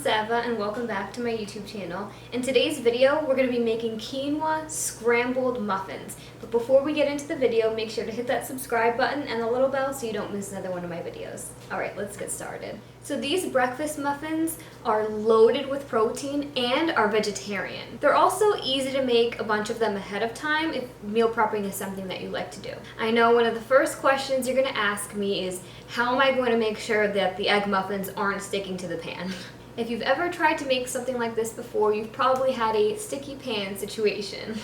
Sava and welcome back to my YouTube channel. In today's video, we're going to be making quinoa scrambled muffins. But before we get into the video, make sure to hit that subscribe button and the little bell so you don't miss another one of my videos. Alright, let's get started. So these breakfast muffins are loaded with protein and are vegetarian. They're also easy to make a bunch of them ahead of time if meal prepping is something that you like to do. I know one of the first questions you're going to ask me is, how am I going to make sure that the egg muffins aren't sticking to the pan? If you've ever tried to make something like this before, you've probably had a sticky pan situation.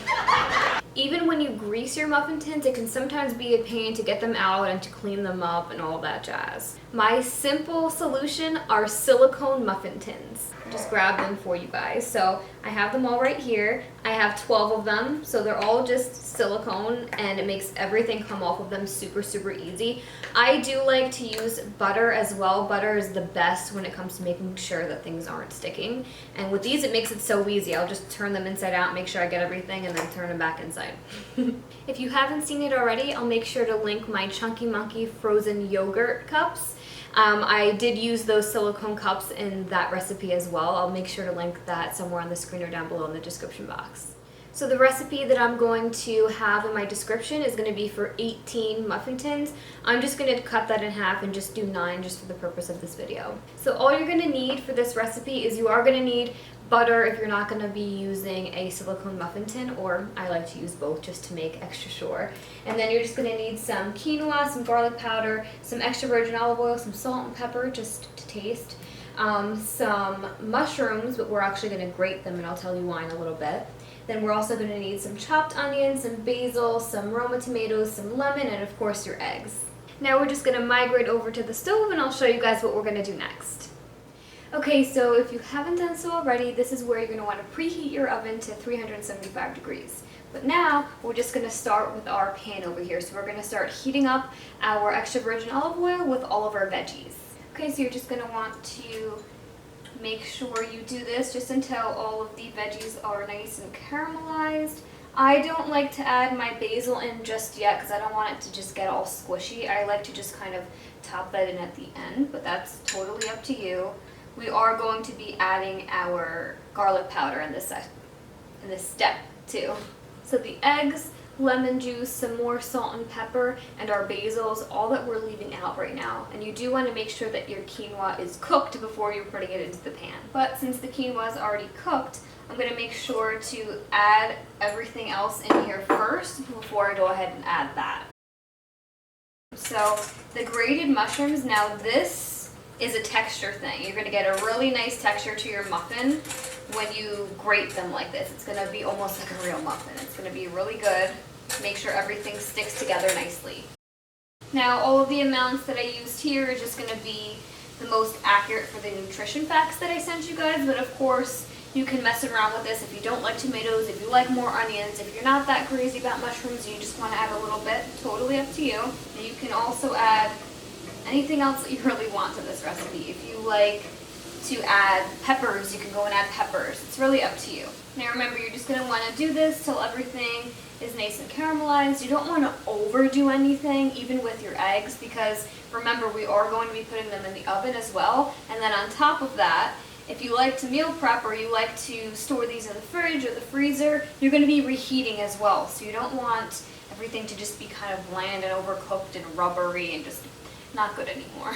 Even when you grease your muffin tins, it can sometimes be a pain to get them out and to clean them up and all that jazz. My simple solution are silicone muffin tins. Just grab them for you guys. So I have them all right here. I have 12 of them, so they're all just silicone and it makes everything come off of them super easy. I do like to use butter as well. Butter is the best when it comes to making sure that things aren't sticking. And with these, it makes it so easy. I'll just turn them inside out, make sure I get everything, and then turn them back inside. If you haven't seen it already, I'll make sure to link my Chunky Monkey frozen yogurt cups. I did use those silicone cups in that recipe as well. I'll make sure to link that somewhere on the screen or down below in the description box. So the recipe that I'm going to have in my description is going to be for 18 muffin tins. I'm just going to cut that in half and just do 9 just for the purpose of this video. So all you're going to need for this recipe is you are going to need butter if you're not going to be using a silicone muffin tin, or I like to use both just to make extra sure. And then you're just going to need some quinoa, some garlic powder, some extra virgin olive oil, some salt and pepper just to taste, some mushrooms, but we're actually going to grate them and I'll tell you why in a little bit. Then we're also going to need some chopped onions, some basil, some Roma tomatoes, some lemon, and of course your eggs. Now we're just going to migrate over to the stove and I'll show you guys what we're going to do next. Okay, so if you haven't done so already, this is where you're going to want to preheat your oven to 375 degrees. But now, we're just going to start with our pan over here. So we're going to start heating up our extra virgin olive oil with all of our veggies. Okay, so you're just going to want to make sure you do this just until all of the veggies are nice and caramelized. I don't like to add my basil in just yet because I don't want it to just get all squishy. I like to just kind of top that in at the end, but that's totally up to you. We are going to be adding our garlic powder in this step too. So the eggs, lemon juice, some more salt and pepper, and our basil is all that we're leaving out right now. And you do want to make sure that your quinoa is cooked before you're putting it into the pan. But since the quinoa is already cooked, I'm going to make sure to add everything else in here first before I go ahead and add that. So the grated mushrooms, now this is a texture thing. You're going to get a really nice texture to your muffin when you grate them like this. It's going to be almost like a real muffin. It's going to be really good. Make sure everything sticks together nicely. Now all of the amounts that I used here are just going to be the most accurate for the nutrition facts that I sent you guys, but of course you can mess around with this if you don't like tomatoes, if you like more onions, if you're not that crazy about mushrooms, you just want to add a little bit, totally up to you. And you can also add anything else that you really want to this recipe. If you like to add peppers, you can go and add peppers. It's really up to you. Now remember, you're just going to want to do this till everything is nice and caramelized. You don't want to overdo anything, even with your eggs, because remember, we are going to be putting them in the oven as well. And then on top of that, if you like to meal prep or you like to store these in the fridge or the freezer, you're going to be reheating as well. So you don't want everything to just be kind of bland and overcooked and rubbery and just not good anymore.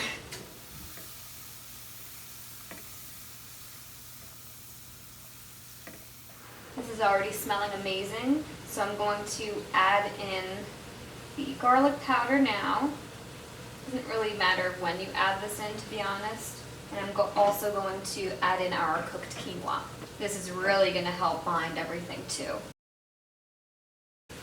This is already smelling amazing, so I'm going to add in the garlic powder now. Doesn't really matter when you add this in, to be honest. And I'm also going to add in our cooked quinoa. This is really going to help bind everything too.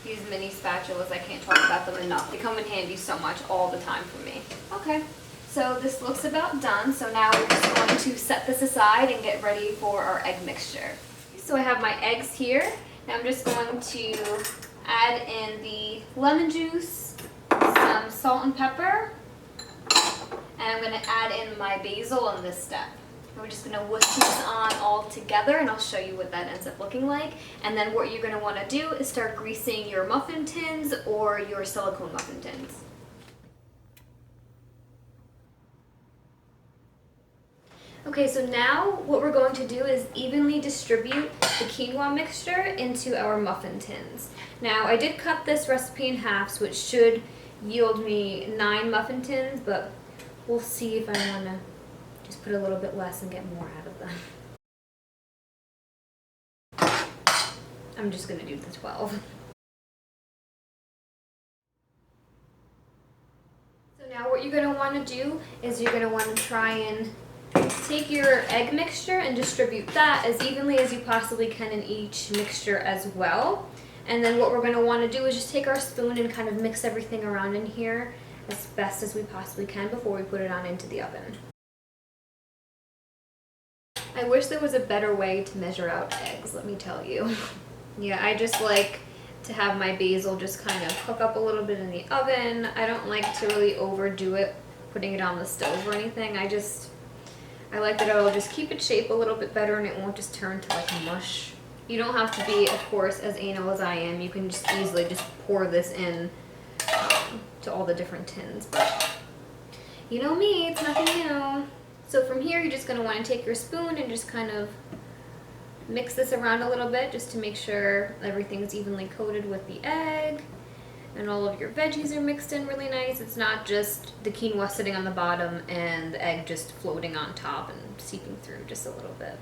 These mini spatulas, I can't talk about them enough. They come in handy so much all the time for me. Okay, so this looks about done. So now we're just going to set this aside and get ready for our egg mixture. So I have my eggs here. Now I'm just going to add in the lemon juice, some salt and pepper, and I'm going to add in my basil in this step. We're just going to whisk these on all together and I'll show you what that ends up looking like. And then what you're going to want to do is start greasing your muffin tins or your silicone muffin tins. Okay, so now what we're going to do is evenly distribute the quinoa mixture into our muffin tins. Now, I did cut this recipe in half, so it should yield me 9 muffin tins, but we'll see if I want to just put a little bit less and get more out of them. I'm just going to do the 12. So now what you're going to want to do is you're going to want to try and take your egg mixture and distribute that as evenly as you possibly can in each mixture as well. And then what we're going to want to do is just take our spoon and kind of mix everything around in here as best as we possibly can before we put it on into the oven. I wish there was a better way to measure out eggs, let me tell you. Yeah, I just like to have my basil just kind of cook up a little bit in the oven. I don't like to really overdo it, putting it on the stove or anything. I like that it'll just keep its shape a little bit better and it won't just turn to like mush. You don't have to be, of course, as anal as I am. You can just easily just pour this in to all the different tins. But you know me, it's nothing new. So from here, you're just going to want to take your spoon and just kind of mix this around a little bit just to make sure everything's evenly coated with the egg. And all of your veggies are mixed in really nice. It's not just the quinoa sitting on the bottom and the egg just floating on top and seeping through just a little bit.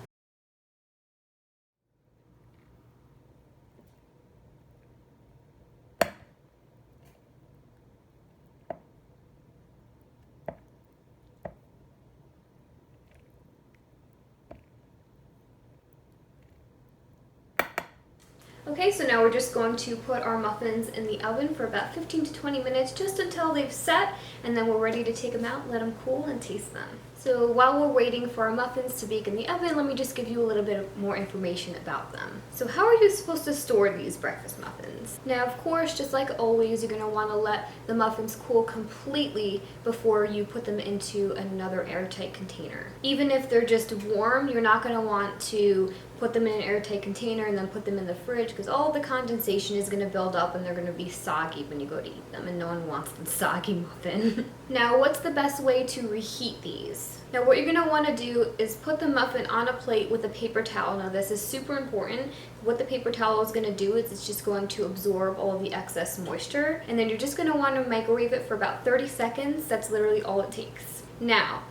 Okay, so now we're just going to put our muffins in the oven for about 15 to 20 minutes, just until they've set, and then we're ready to take them out, let them cool, and taste them. So while we're waiting for our muffins to bake in the oven, let me just give you a little bit more information about them. So how are you supposed to store these breakfast muffins? Now, of course, just like always, you're going to want to let the muffins cool completely before you put them into another airtight container. Even if they're just warm, you're not going to want to put them in an airtight container and then put them in the fridge, because all the condensation is going to build up and they're going to be soggy when you go to eat them, and no one wants the soggy muffin. Now, what's the best way to reheat these? Now, what you're going to want to do is put the muffin on a plate with a paper towel. Now, this is super important. What the paper towel is going to do is it's just going to absorb all of the excess moisture, and then you're just going to want to microwave it for about 30 seconds. That's literally all it takes. Now,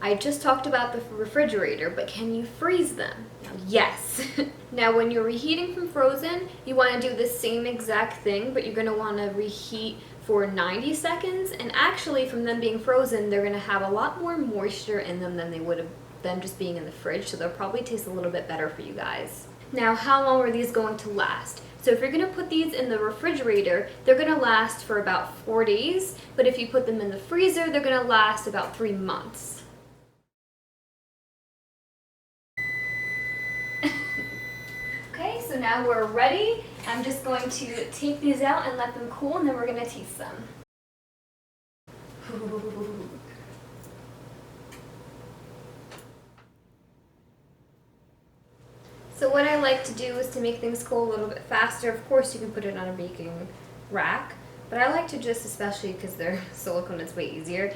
I just talked about the refrigerator, but can you freeze them? Yes. Now, when you're reheating from frozen, you want to do the same exact thing, but you're going to want to reheat for 90 seconds, and actually from them being frozen, they're going to have a lot more moisture in them than they would have been just being in the fridge, so they'll probably taste a little bit better for you guys. Now, how long are these going to last? So if you're going to put these in the refrigerator, they're going to last for about 4 days, but if you put them in the freezer, they're going to last about 3 months. Okay, so now we're ready. I'm just going to take these out and let them cool, and then we're going to taste them. So what I like to do is to make things cool a little bit faster. Of course, you can put it on a baking rack, but I like to just, especially because they're silicone, it's way easier,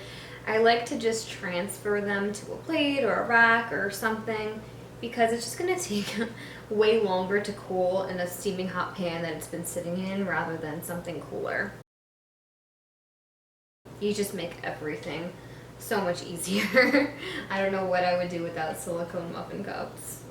I like to just transfer them to a plate or a rack or something, because it's just going to take way longer to cool in a steaming hot pan that it's been sitting in rather than something cooler. You just make everything so much easier. I don't know what I would do without silicone muffin cups.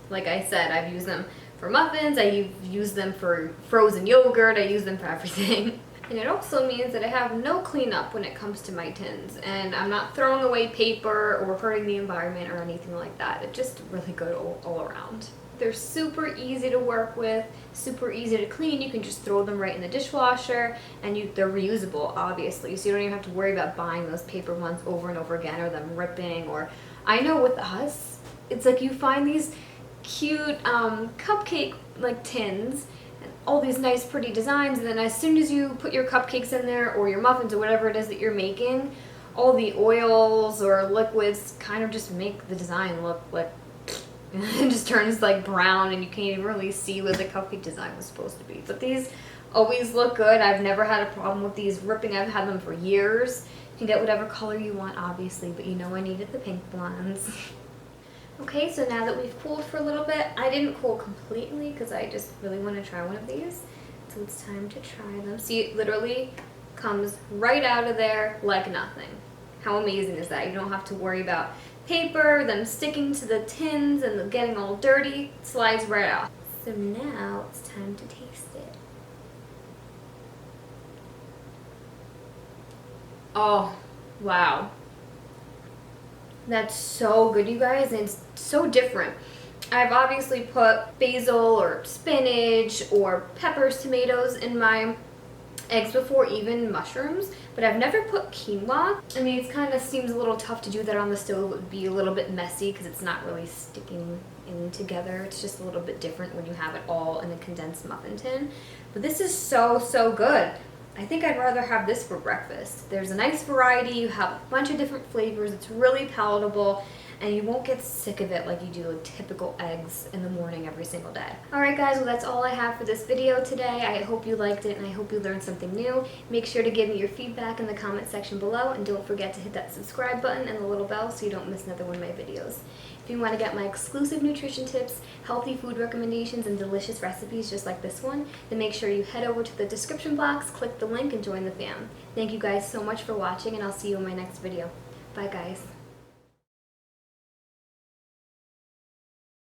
Like I said, I've used them for muffins, I've used them for frozen yogurt, I use them for everything. And it also means that I have no cleanup when it comes to my tins, and I'm not throwing away paper or hurting the environment or anything like that. It's just really good all around. They're super easy to work with, super easy to clean. You can just throw them right in the dishwasher, and they're reusable, obviously, so you don't even have to worry about buying those paper ones over and over again or them ripping. Or I know with us, it's like you find these cute cupcake like tins, all these nice pretty designs, and then as soon as you put your cupcakes in there or your muffins or whatever it is that you're making, all the oils or liquids kind of just make the design look like it just turns like brown, and you can't even really see what the cupcake design was supposed to be. But these always look good. I've never had a problem with these ripping. I've had them for years. You can get whatever color you want, obviously, but you know I needed the pink ones. Okay, so now that we've cooled for a little bit, I didn't cool completely because I just really want to try one of these. So it's time to try them. See, it literally comes right out of there like nothing. How amazing is that? You don't have to worry about paper, them sticking to the tins and them getting all dirty. It slides right off. So now it's time to taste it. Oh, wow. That's so good, you guys, and it's so different. I've obviously put basil or spinach or peppers, tomatoes in my eggs before, even mushrooms, but I've never put quinoa. I mean, it kind of seems a little tough to do that on the stove. It would be a little bit messy because it's not really sticking in together. It's just a little bit different when you have it all in a condensed muffin tin. But this is so, so good. I think I'd rather have this for breakfast. There's a nice variety, you have a bunch of different flavors, it's really palatable, and you won't get sick of it like you do with typical eggs in the morning every single day. Alright guys, well that's all I have for this video today. I hope you liked it and I hope you learned something new. Make sure to give me your feedback in the comment section below, and don't forget to hit that subscribe button and the little bell so you don't miss another one of my videos. If you want to get my exclusive nutrition tips, healthy food recommendations, and delicious recipes just like this one, then make sure you head over to the description box, click the link, and join the fam. Thank you guys so much for watching, and I'll see you in my next video. Bye guys.